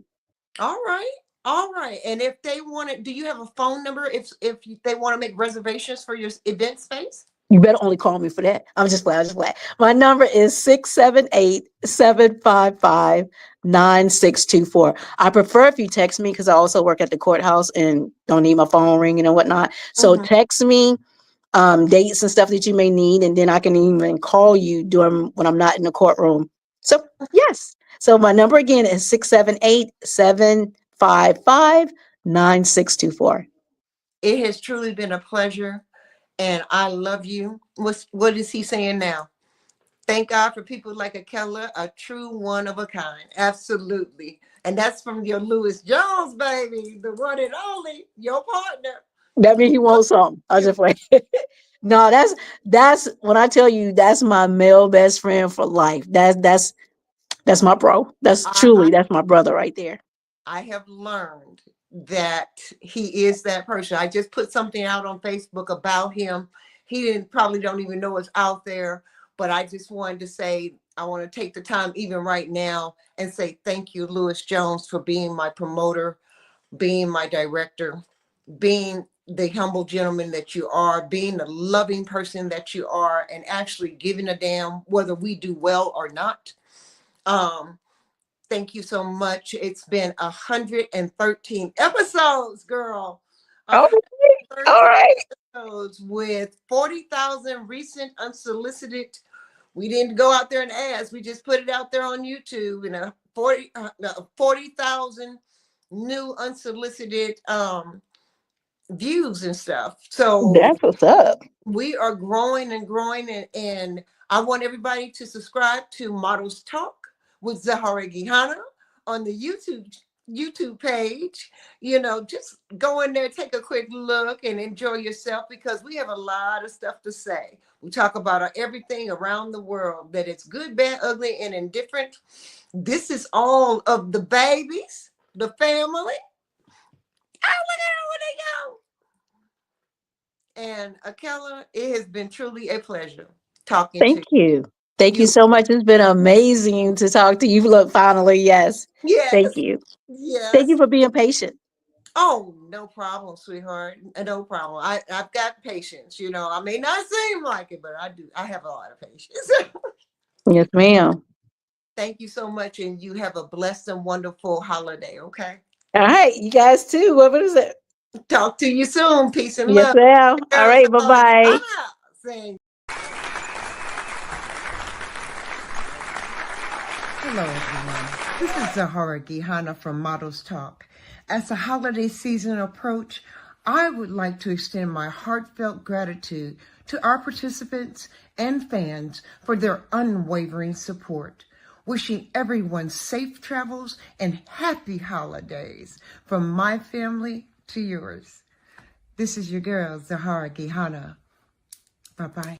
All right. All right. And if they want it, do you have a phone number if they want to make reservations for your event space? You better only call me for that. I'm just playing. My number is 678-755-9624. I prefer if you text me because I also work at the courthouse and don't need my phone ringing and whatnot. So text me dates and stuff that you may need, and then I can even call you when I'm not in the courtroom. So yes. So my number again is 678-755-9624. It has truly been a pleasure, and I love you. What is he saying now? Thank God for people like Akella, a true one of a kind. Absolutely. And that's from your Lewis Jones, baby, the one and only, your partner. That means he wants something. I just wait. No, that's when I tell you that's my male best friend for life. That's my bro. That's my brother right there. I have learned that he is that person. I just put something out on Facebook about him. He probably don't even know it's out there, but I just wanted to say, I want to take the time even right now and say thank you, Lewis Jones, for being my promoter, being my director, being the humble gentleman that you are, being the loving person that you are, and actually giving a damn whether we do well or not. Thank you so much. It's been 113 episodes, girl. All right. 113 All right. episodes with 40,000 recent unsolicited. We didn't go out there and ask. We just put it out there on YouTube. 40,000 new unsolicited views and stuff. So That's what's up. we are growing and growing, and I want everybody to subscribe to Models Talk with Zahara Gihana on the YouTube page. Just go in there, take a quick look, and enjoy yourself, because we have a lot of stuff to say. We talk about everything around the world, that it's good, bad, ugly, and indifferent. This is all of the babies, the family. Oh, look at where they go. And Akella, it has been truly a pleasure talking to Thank you. Thank you you. so much. It's been amazing to talk to you. Look, finally, yes. Yes. Thank you. Yes. Thank you for being patient. Oh, no problem, sweetheart. No problem. I've got patience. I may not seem like it, but I do. I have a lot of patience. Yes, ma'am. Thank you so much, and you have a blessed and wonderful holiday. Okay. All right, you guys too. What is it? Talk to you soon. Peace and Yes, love. ma'am. All right, bye-bye. Hello, everyone. This is Zahara Gihana from Models Talk. As the holiday season approach, I would like to extend my heartfelt gratitude to our participants and fans for their unwavering support. Wishing everyone safe travels and happy holidays from my family to yours. This is your girl, Zahara Gihana. Bye-bye.